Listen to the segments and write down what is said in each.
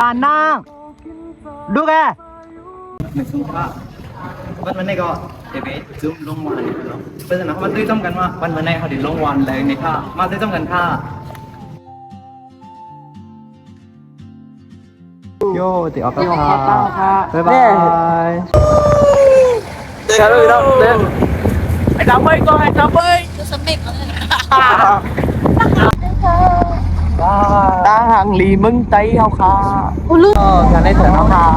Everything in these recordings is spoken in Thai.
การนั่งดูแกไม่สู้ค่ะวันนี้ก็เอเวซึมลงวันนี้เนาะเพราะฉะนั้นมันตื้อจำกันว่าวันนี้เขาถึงลงวันเลยนี่ค่ะมาตื้อจำกันค่ะโย่ติออกก็ค่ะบ๊ายบายเจอกันเลยน้องเต้นไอ้ดำเบ้ยก็ไอ้ดำเบ้ยจะสมิกเลยđang hàng lì mưng tây hao khá nhà này thở nó khá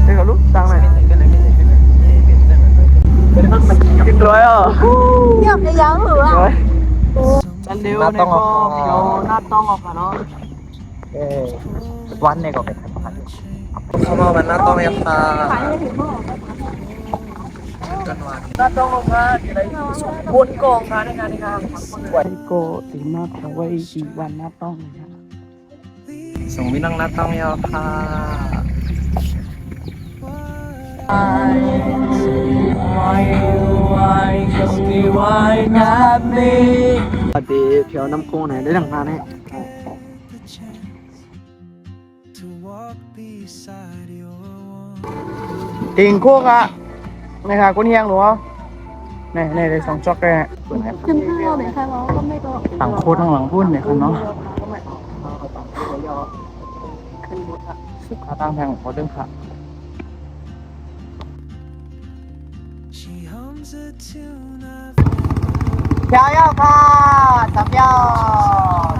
đây có lúc đang này kinh rồi à nhập cái dáng hửa anh điêu này có kiểu nát to ngọc hả nó quán này có cáiเข้ามาวันหน้าต้องยังค่ะหน้าต้องค่ะอะไรบนกองค่ะในงานวันโกตีมาเอาไว้ชีวันหน้าต้องส่งวินังหน้าต้องยาวค่ะปฏิเพียวน้ำโค้งไหนได้ดังมาเนี่ยติงคู่ค่ะนี่ค่ะกุ้งเฮียงหรือเปล่านี่เลยสองจ็อกเลยขึ้นข้างเราเป็นใครเราก็ไม่ก็ต่างโคตรทั้งหลังพุ่นเนี่ยคุณเนาะค่าตั้งแพงของเขาดึงค่ะเที่ยวค่ะจับเที่ยว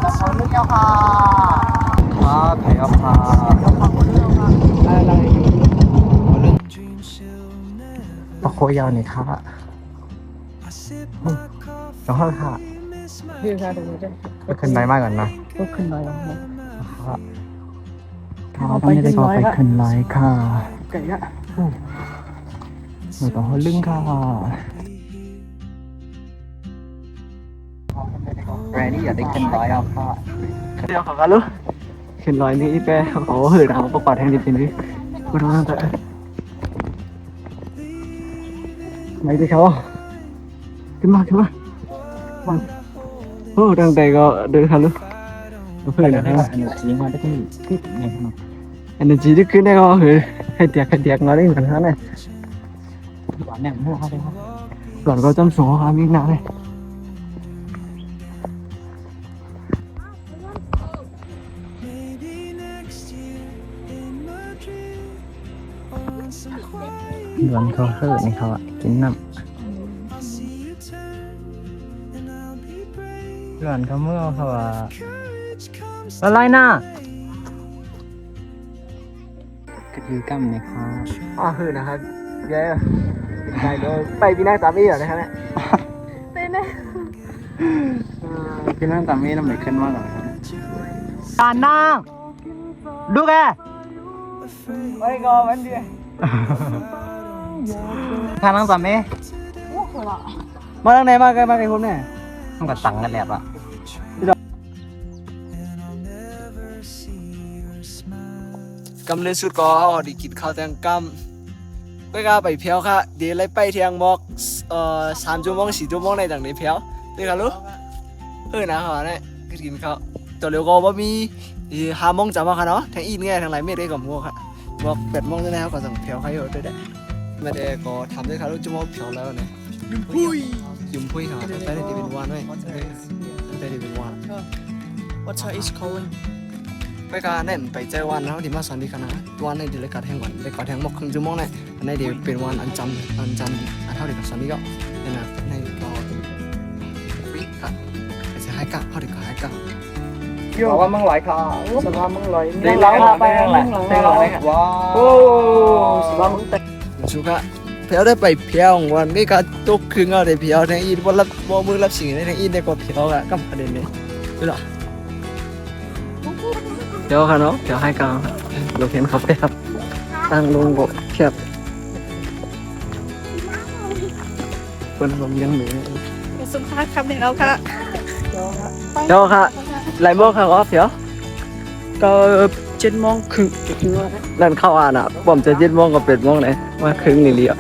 จับคนนึกเที่ยวค่ะแผลค่ะอะไรปะโคยาวนี่ค่ะน้องค่ะพี่ชายตรงนี้ด้วย ก็ขึ้นไปมากก่อนนะ ก็ขึ้นน้อยแล้ว ต้องไม่ได้ก็ไปขึ้นไลค์ค่ะ ไก่อะ หนูต้องลึงค่ะแรนนี่อย่าได้ขึ้นไลค์เอาค่ะเดี๋ยวขอกันลูกขึ้นไลค์นี่แกโอ้โหเราประกอบแทนจริงๆดิกูต้องนั่งแต่ไม่ได้เขาขึ้นมาโอ้ดังแต่ก็เดินค่ะลูกเพื่อนนะจริงมาได้ที่ไงครับอันนี้จีที่ขึ้นได้ก็คือให้เตียกมาได้เหมือนกันนะหวานแหนมหัวเขาเลยครับหลอดก็จำสูงเขามีหนาเลยหลอนเขาเขินนี่เขากินน้ำหลอนเขาเมื่อเขาว่าอะไรนะกระดิ่งกั้มเนี่ยครับคือนะครับเย้ไปเลยไปพี่นั่งสามีเหรอนะครับเนี่ยไปไหนพี่นั่งสามีน้ำไหลขึ้นมากเลยการนั่งดูแกไปก่อนวันเดียวข้านั่งสามีมาทางไหนมาไกลคุณเนี่ยต้องกับตังกันแหละปะกำเนิดสุดก็ได้กินข้าวแตงกำไปก็ไปเพียวค่ะเดี๋ยวเลยไปเที่ยงมอก3 ชั่วโมง4 ชั่วโมงในต่างในเพียวได้ค่ะลูกนะค่ะเนี่ยกินข้าวตัวเร็วก็ว่ามี5 โมงจะมาค่ะเนาะทั้งอีนไงทั้งหลายเม็ดได้กับมัวค่ะบอก8 โมงแล้วก็สั่งเพียวใครอยู่ด้วยได้ไม่ได้ก็ทำได้ค่ะลูกชั่วโมงเพียวแล้วเนี่ยยุ่มพุยค่ะได้ในทีเป็นวันด้วยได้ในเป็นวัน What is calling ไปการนั่นไปเจอวันแล้วที่มาสอนดีกันนะวันในเดือนกัดแห่งวันในกัดแห่งมกครึ่งชั่วโมงเนี่ยในเดี๋ยวเป็นวันอันจันเท่าเดียวกับสอนนี้ก็เนี่ยนะในก็วิค่ะจะให้กะเท่าเดียวกับให้กะบอกว่ามึงไหลค่ะสำหรับมึงไหลได้แล้วไปได้แล้วว้าวโอ้สำหรับมึงเตะชูกะเพียวได้ไปเพียววันนี้ก็ตกครึ่งเอาได้เพียวทั้งอีนวันละมือรับสิ่งในทั้งอีนได้ก็เพียวอะก็ประเด็นนี้ดูหรอเดี๋ยวค่ะเนาะเดี๋ยวให้กลางเราเห็นเขาไปครับตั้งลงก็เทียบคนลมยังเหนือสุภาพคำเดียวค่ะเดี๋ยวค่ะหลายโมงค่ะก็เดี๋ยวก็7 โมงครึ่งนั่นเข้าอ่านอ่ะผมจะ7 โมงกับ8 โมงไหนมาครึ่งนี่เลยอ่ะ